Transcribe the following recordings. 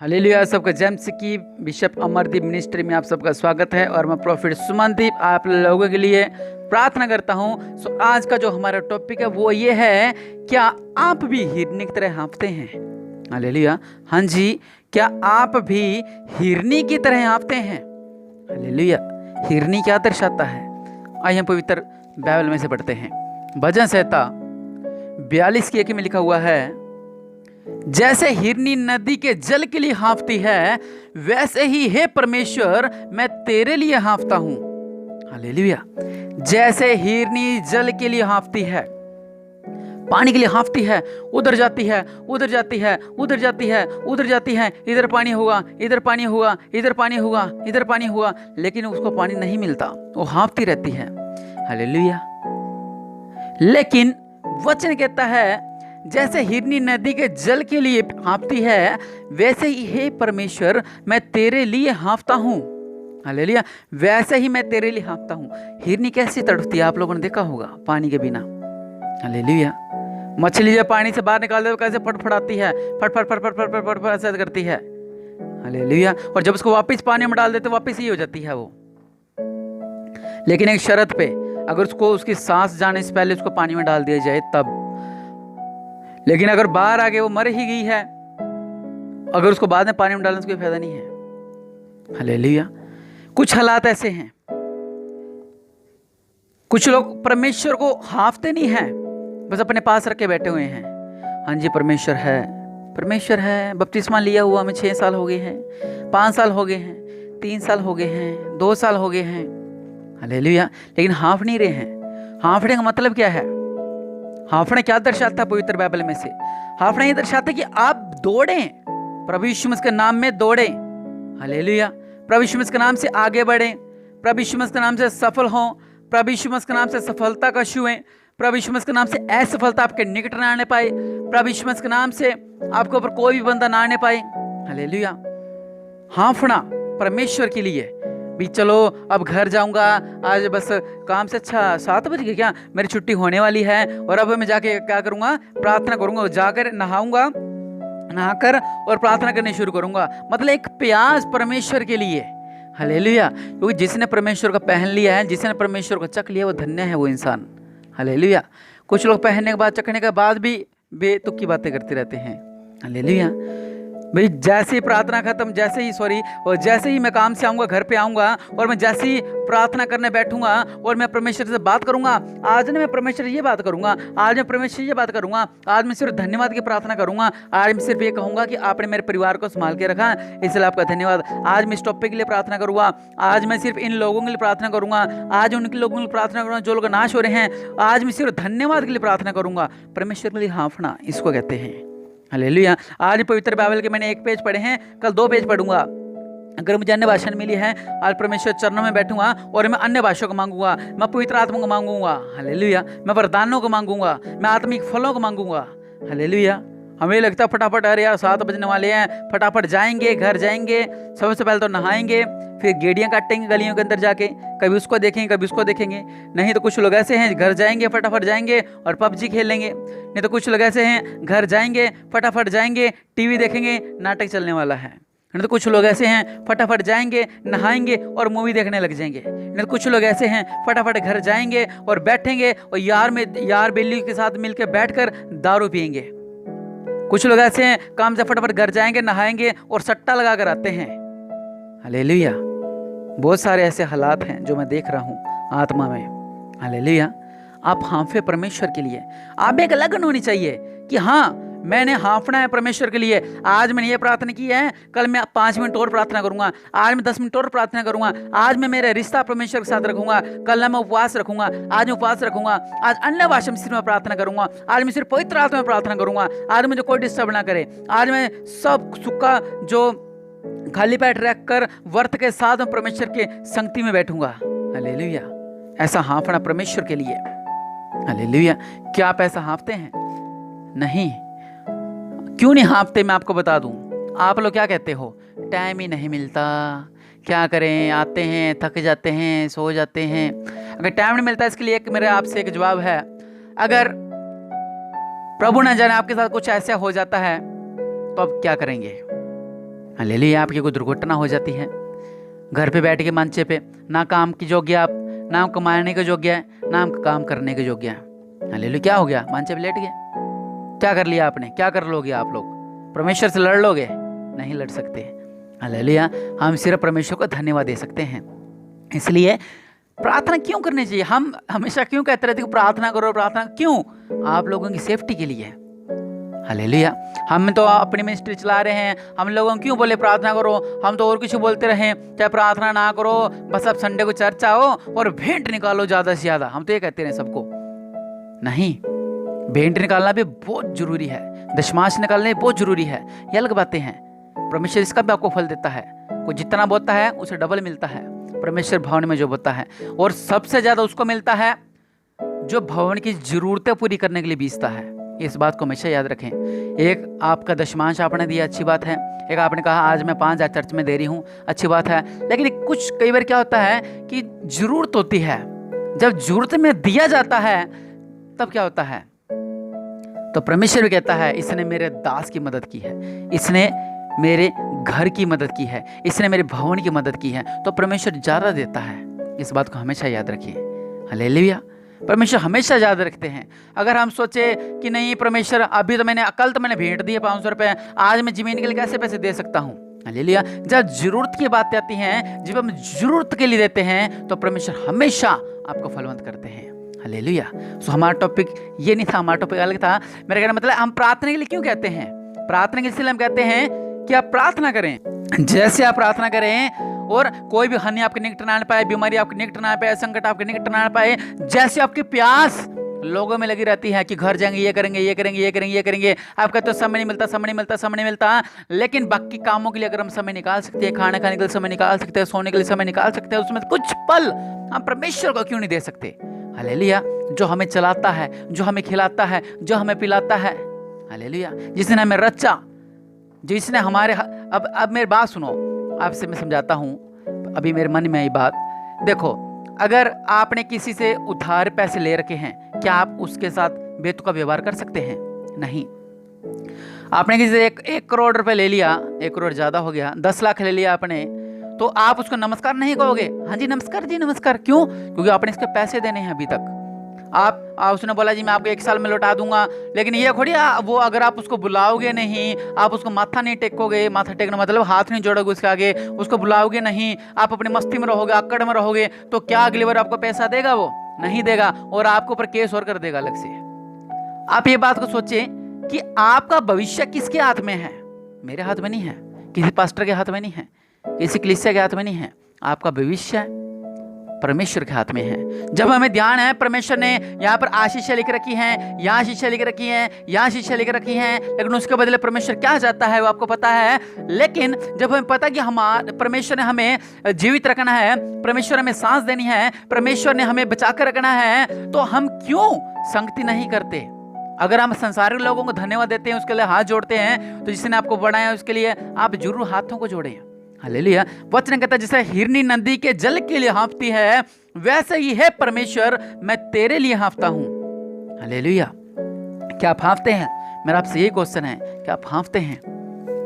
Hallelujah. सबका James की bishop Amardeep ministry में आप सबका स्वागत है और मैं प्रोफेट सुमनदीप आप लोगों के लिए प्रार्थना करता हूँ। सो आज का जो हमारा टॉपिक है वो ये है, क्या आप भी हिरनी की तरह हाँफते हैं? हालेलुया। हाँ जी, क्या आप भी हिरनी की तरह हाँफते हैं? हालेलुया। हिरनी क्या दर्शाता है? आइए हम पवित्र बाइबल में से पढ़ते हैं। भजन संहिता 42 की 1 में लिखा हुआ है, जैसे हिरनी नदी के जल के लिए हाँफती है, वैसे ही हे परमेश्वर मैं तेरे लिए हाँफता हूं। हालेलुया। जैसे हिरनी जल के लिए हाँफती है, पानी के लिए हाँफती है, उधर जाती है, उधर जाती है, उधर जाती है, उधर जाती है, इधर पानी होगा, इधर पानी होगा, इधर पानी होगा, इधर पानी होगा, लेकिन उसको पानी नहीं मिलता, वो हाँफती रहती है। हालेलुया। लेकिन वचन कहता है, जैसे हिरनी नदी के जल के लिए हाँफती है, वैसे ही हे परमेश्वर मैं तेरे लिए हाँफता हूँ। हालेलुया। वैसे ही मैं तेरे लिए हाँफता हूँ। हिरनी कैसी तड़पती है, आप लोगों ने देखा होगा पानी के बिना। हालेलुया। मछली जब पानी से बाहर निकालते हो कैसे फटफटाती है, फट फट फट फट फट फट फट ऐसे करती है। हालेलुया। और जब उसको वापस पानी में डाल देते वापस ही हो जाती है वो, लेकिन एक शर्त पे, अगर उसको उसकी सांस जाने से पहले उसको पानी में डाल दिया जाए तब। लेकिन अगर बाहर आके वो मर ही गई है, अगर उसको बाद में पानी में डालने से कोई फायदा नहीं है। हालेलुया। कुछ हालात ऐसे हैं, कुछ लोग परमेश्वर को हाँफते नहीं हैं, बस अपने पास रख के बैठे हुए हैं। हाँ जी, परमेश्वर है, परमेश्वर है। बपतिस्मा लिया हुआ हमें 6 साल हो गए हैं, 5 साल हो गए हैं, 3 साल हो गए हैं, 2 साल हो गए हैं। हालेलुया। लेकिन हाँफ नहीं रहे हैं। हाँफने का मतलब क्या है? हाँफना क्या दर्शाता है पवित्र बाइबल में से? हाँफना ये दर्शाता है कि आप दौड़ें, प्रभु यीशु मसीह के नाम में दौड़ें। हालेलुया। प्रभु यीशु मसीह के नाम से आगे बढ़ें, प्रभु यीशु मसीह के नाम से सफल हों, प्रभु यीशु मसीह के नाम से सफलता का छुएं, प्रभु यीशु मसीह के नाम से असफलता आपके निकट ना आने पाए, प्रभु यीशु मसीह के नाम से आपके ऊपर कोई भी बंदा ना आने पाए। हालेलुया। हाँफना परमेश्वर के लिए भी, चलो अब घर जाऊंगा, आज बस काम से, अच्छा 7 बज गए क्या, मेरी छुट्टी होने वाली है, और अब मैं जाके क्या करूंगा, प्रार्थना करूंगा, जाकर नहाऊंगा, नहाकर और प्रार्थना करनी शुरू करूंगा। मतलब एक प्यास परमेश्वर के लिए। हालेलुया। क्योंकि जिसने परमेश्वर का पहन लिया है, जिसने परमेश्वर को चख लिया, वो धन्य है वो इंसान। हालेलुया। कुछ लोग पहनने के बाद, चखने के बाद भी बेतुक की बातें करते रहते हैं। हालेलुया। भाई जैसे ही प्रार्थना खत्म, जैसे ही मैं काम से आऊँगा, घर पे आऊँगा, और मैं जैसे ही प्रार्थना करने बैठूंगा और मैं परमेश्वर से बात करूंगा, आज मैं परमेश्वर ये बात करूंगा, आज मैं परमेश्वर ये बात करूंगा, आज मैं सिर्फ धन्यवाद की प्रार्थना करूंगा, आज मैं सिर्फ ये कहूंगा कि आपने मेरे परिवार को संभाल के रखा, इसलिए आपका धन्यवाद। आज मैं इस टॉपिक के लिए प्रार्थना करूंगा, आज मैं सिर्फ इन लोगों के लिए प्रार्थना करूंगा, आज उनके लोगों के लिए प्रार्थना करूंगा जो लोग नाश हो रहे हैं, आज मैं सिर्फ धन्यवाद के लिए प्रार्थना करूंगा। परमेश्वर के लिए हाँफना इसको कहते हैं। हालेलुया। आज पवित्र बाइबल के मैंने 1 पेज पढ़े हैं, कल 2 पेज पढ़ूंगा। अगर मुझे अन्य भाषा मिली है, आज परमेश्वर चरणों में बैठूंगा और मैं अन्य भाषाओं को मांगूंगा, मैं पवित्र आत्मा को मांगूंगा। हालेलुया। मैं वरदानों को मांगूंगा, मैं आत्मिक फलों को मांगूंगा। हालेलुया। हमें लगता है फटाफट, अरे यार 7 बजने वाले हैं, फटाफट जाएंगे, घर जाएंगे, सबसे पहले तो नहाएंगे, फिर गेड़ियाँ काटेंगे गलियों के अंदर जाके, कभी उसको देखेंगे, कभी उसको देखेंगे। नहीं तो कुछ लोग ऐसे हैं, घर जाएंगे, फटाफट जाएंगे और पबजी खेलेंगे। नहीं तो कुछ लोग ऐसे हैं, घर जाएंगे, फटाफट जाएंगे, टीवी देखेंगे, नाटक चलने वाला है। नहीं तो कुछ लोग ऐसे हैं, फटाफट जाएंगे, नहाएंगे और मूवी देखने लग जाएंगे। नहीं तो कुछ लोग ऐसे हैं, फटाफट घर जाएंगे और बैठेंगे और यार बेली के साथ मिलकर बैठकर दारू पिएंगे। कुछ लोग ऐसे हैं, काम से फटाफट घर जाएंगे, नहाएंगे और सट्टा लगा कर आते हैं। हालेलुया। बहुत सारे ऐसे हालात हैं जो मैं देख रहा हूं आत्मा में। हालेलुया। आप हाँफे परमेश्वर के लिए। आप एक लगन होनी चाहिए कि हाँ, मैंने हाँफना है परमेश्वर के लिए। आज मैंने ये प्रार्थना की है, कल मैं 5 मिनट और प्रार्थना करूंगा, आज मैं 10 मिनट और प्रार्थना करूंगा, आज मैं मेरा रिश्ता परमेश्वर के साथ रखूंगा, कल मैं उपवास रखूंगा, आज मैं उपवास रखूंगा, आज अन्य भाषा में सिर्फ मैं प्रार्थना करूंगा, आज मैं सिर्फ पवित्र आत्मा में प्रार्थना करूंगा, आज मुझे कोई डिस्टर्ब ना करे, आज मैं सब सुक्का जो खाली पेट रखकर व्रत के साथ मैं परमेश्वर के संगति में बैठूंगा। हालेलुया। ऐसा हाँफना परमेश्वर के लिए। हालेलुया। क्या आप ऐसा हाँफते हैं? नहीं। क्यों नहीं हाँफते, मैं आपको बता दूं। आप लोग क्या कहते हो, टाइम ही नहीं मिलता, क्या करें, आते हैं, थक जाते हैं, सो जाते हैं। अगर टाइम नहीं मिलता, इसके लिए मेरे आपसे एक जवाब है, अगर प्रभु न जाने आपके साथ कुछ ऐसा हो जाता है तो आप क्या करेंगे? हालेलुया। आपकी कोई दुर्घटना हो जाती है, घर पे बैठ के मंचे पे, ना काम की योग्य आप, ना कमाने के योग्य है, ना काम करने के योग्य है। हालेलुया। क्या हो गया? मंचे पे लेट गए। क्या कर लिया आपने? क्या कर लोगे आप लोग? परमेश्वर से लड़ लोगे? नहीं लड़ सकते। हालेलुया। हम सिर्फ परमेश्वर को धन्यवाद दे सकते हैं। इसलिए प्रार्थना क्यों करनी चाहिए? हम हमेशा क्यों कहते रहते कि प्रार्थना करो, प्रार्थना क्यों? आप लोगों की सेफ्टी के लिए। हालेलुया। हम तो अपनी मिनिस्ट्री चला रहे हैं, हम लोगों क्यों बोले प्रार्थना करो? हम तो और कुछ बोलते रहे, चाहे प्रार्थना ना करो, बस अब संडे को चर्च आओ और भेंट निकालो ज्यादा से ज्यादा। हम तो ये कहते रहे सबको। नहीं, भेंट निकालना भी बहुत जरूरी है, दशमांश निकालना भी बहुत जरूरी है। ये अलग बातें हैं। परमेश्वर इसका भी आपको फल देता है। कोई जितना बोता है उसे डबल मिलता है परमेश्वर भवन में जो बोता है, और सबसे ज्यादा उसको मिलता है जो भवन की जरूरतें पूरी करने के लिए बीसता है। इस बात को हमेशा याद रखें। एक आपका दशमांश आपने दिया, अच्छी बात है। एक आपने कहा आज मैं 5,000 चर्च में दे रही हूँ, अच्छी बात है। लेकिन कुछ कई बार क्या होता है कि जरूरत होती है, जब जरूरत में दिया जाता है तब क्या होता है? तो परमेश्वर भी कहता है इसने मेरे दास की मदद की है, इसने मेरे घर की मदद की है, इसने मेरे भवन की मदद की है। तो परमेश्वर ज्यादा देता है। इस बात को हमेशा याद रखिए। हालेलुया। परमेश्वर हमेशा याद रखते हैं। अगर हम सोचे कि नहीं परमेश्वर अभी तो कल तो मैंने भेंट दिए 500 रुपए, आज मैं जमीन के लिए कैसे पैसे दे सकता हूँ? हालेलुया। जब जरूरत की बातें आती हैं, जब हम जरूरत के लिए देते हैं तो परमेश्वर हमेशा आपको फलवंत करते हैं। हालेलुया। सो हमारा टॉपिक ये नहीं था, हमारा टॉपिक अलग था। मेरा कहना मतलब हम प्रार्थना के लिए क्यों कहते हैं? प्रार्थना के लिए हम कहते हैं कि आप प्रार्थना करें। जैसे आप प्रार्थना करें और कोई भी हानि आपके निकट ना पाए, बीमारी आपके निकट ना पाए, संकट आपके निकट ना पाए। जैसे आपकी प्यास लोगों में लगी रहती है कि घर जाएंगे, ये करेंगे, ये करेंगे, ये करेंगे, ये करेंगे, आपका तो समय नहीं मिलता, समय नहीं मिलता, समय नहीं मिलता। लेकिन बाकी कामों के लिए अगर हम समय निकाल सकते हैं, खाना खाने के लिए समय निकाल सकते हैं, सोने के लिए समय निकाल सकते हैं, उसमें कुछ पल हम परमेश्वर को क्यों नहीं दे सकते? हालेलुया। जो हमें चलाता है, जो हमें खिलाता है, जो हमें पिलाता है। हालेलुया। जिसने हमें रचा, जिसने हमारे अब मेरी बात सुनो, आपसे मैं समझाता हूँ। अभी मेरे मन में आई बात। देखो, अगर आपने किसी से उधार पैसे ले रखे हैं, क्या आप उसके साथ बेतुका व्यवहार कर सकते हैं? नहीं। आपने किसी से 1 करोड़ रुपए ले लिया, 1 करोड़ ज्यादा हो गया, 10 लाख ले लिया आपने, तो आप उसको नमस्कार नहीं कहोगे? हाँ जी नमस्कार, जी नमस्कार। क्यों? क्योंकि आपने इसके पैसे देने हैं अभी तक। आप उसने बोला जी मैं आपको 1 साल में लौटा दूंगा, लेकिन ये थोड़ी वो अगर आप उसको बुलाओगे नहीं, आप उसको माथा नहीं टेकोगे, माथा टेकना मतलब हाथ नहीं जोड़ोगे उसके आगे, उसको बुलाओगे नहीं, आप अपनी मस्ती में रहोगे, अक्कड़ में रहोगे, तो क्या अगली बार आपको पैसा देगा? वो नहीं देगा, और आपके ऊपर केस और कर देगा अलग से। आप ये बात को सोचें कि आपका भविष्य किसके हाथ में है? मेरे हाथ में नहीं है, किसी पास्टर के हाथ में नहीं है, किसी कलीसिया के हाथ में नहीं है। आपका भविष्य परमेश्वर के हाथ में है। जब हमें ध्यान है परमेश्वर ने यहाँ पर आशीषें लिख रखी हैं, यहाँ शिक्षा लिख रखी हैं, यहाँ शिक्षा लिख रखी हैं, लेकिन उसके बदले परमेश्वर क्या चाहता है वो आपको पता है। लेकिन जब हमें पता कि परमेश्वर ने हमें जीवित रखना है, परमेश्वर हमें सांस देनी है, परमेश्वर ने हमें बचा कर रखना है, तो हम क्यों संगति नहीं करते? अगर हम संसारिक लोगों को धन्यवाद देते हैं, उसके लिए हाथ जोड़ते हैं, तो जिसने आपको बढ़ाया उसके लिए आप जरूर हाथों को जोड़ें। हालेलुया। वचन कहता है जैसे हिरनी नदी के जल के लिए हाँफती है, वैसे ही है परमेश्वर, मैं तेरे लिए हाँफता हूं। हालेलुया। क्या आप हाँफते हैं? मेरा आपसे यही क्वेश्चन है, क्या आप हाँफते हैं?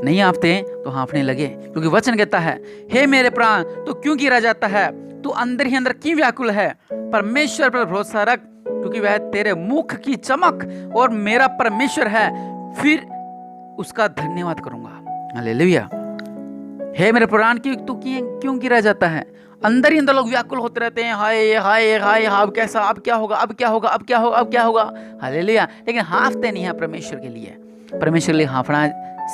नहीं हाँफते हैं तो हाँफने लगे, क्योंकि वचन कहता है हे मेरे प्राण तू क्यों गिरा जाता है, तू अंदर ही अंदर क्यों व्याकुल है? परमेश्वर पर भरोसा रख, क्योंकि वह तेरे मुख की चमक और मेरा परमेश्वर है, फिर उसका धन्यवाद करूंगा। हालेलुया। हे मेरे प्राण तू क्यों गिरा जाता है? अंदर ही अंदर लोग व्याकुल होते रहते हैं, हाय हाय हाय, अब कैसा, अब क्या होगा, अब क्या होगा, अब क्या होगा, अब क्या होगा। हालेलुया। लेकिन हाँफते नहीं है परमेश्वर के लिए। परमेश्वर के लिए हाँफना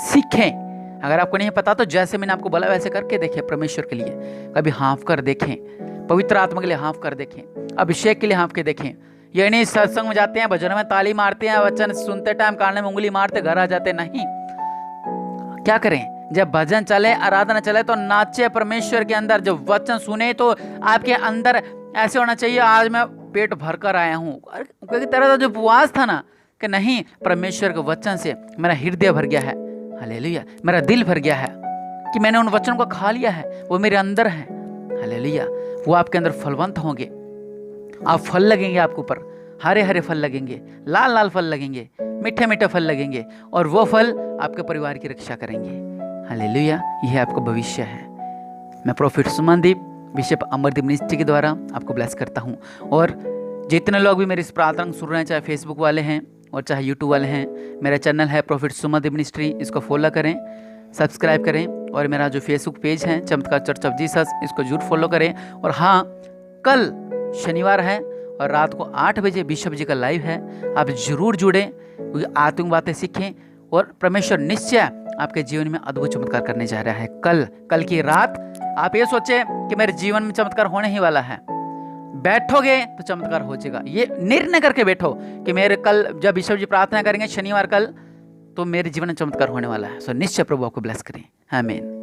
सीखें। अगर आपको नहीं पता तो जैसे मैंने आपको बोला वैसे करके देखें। परमेश्वर के लिए कभी हाँफ कर देखें, पवित्र आत्मा के लिए हाँफ कर देखें, अभिषेक के लिए हाँफ के देखें। ये नहीं सत्संग में जाते हैं, भजन में ताली मारते हैं, वचन सुनते टाइम कान में उंगली मारते घर आ जाते, नहीं। क्या करें? जब भजन चले, आराधना चले तो नाचे परमेश्वर के अंदर। जब वचन सुने तो आपके अंदर ऐसे होना चाहिए आज मैं पेट भर कर आया हूँ, क्योंकि तेरा जो उपवास था ना, कि नहीं परमेश्वर के वचन से मेरा हृदय भर गया है। हालेलुया। मेरा दिल भर गया है कि मैंने उन वचनों को खा लिया है, वो मेरे अंदर है। हालेलुया। वो आपके अंदर फलवंत होंगे, आप फल लगेंगे, आपके ऊपर हरे हरे फल लगेंगे, लाल लाल फल लगेंगे, मीठे मीठे फल लगेंगे, और वो फल आपके परिवार की रक्षा करेंगे। हालेलुया, यह आपका भविष्य है। मैं prophet Sumandeep bishop Amardeep ministry के द्वारा आपको ब्लेस करता हूँ। और जितने लोग भी मेरी इस प्रार्थना को सुन रहे हैं, चाहे फेसबुक वाले हैं और चाहे यूट्यूब वाले हैं, मेरा चैनल है प्रोफेट सुमनदीप मिनिस्ट्री, इसको फॉलो करें, सब्सक्राइब करें। और मेरा जो फेसबुक पेज है चमत्कार चर्च ऑफ जीसस, इसको जरूर फॉलो करें। और हाँ, कल शनिवार है और रात को 8 बजे बिशप जी का लाइव है, आप जरूर जुड़ें, क्योंकि आत्मिक बातें सीखें और परमेश्वर निश्चय आपके जीवन में अद्भुत चमत्कार करने जा रहा है। कल की रात आप ये सोचे कि मेरे जीवन में चमत्कार होने ही वाला है, बैठोगे तो चमत्कार हो जाएगा। ये निर्णय करके बैठो कि मेरे कल जब बिशप जी प्रार्थना करेंगे शनिवार कल, तो मेरे जीवन में चमत्कार होने वाला है। सो निश्चय प्रभु आपको ब्लेस करें। आमीन।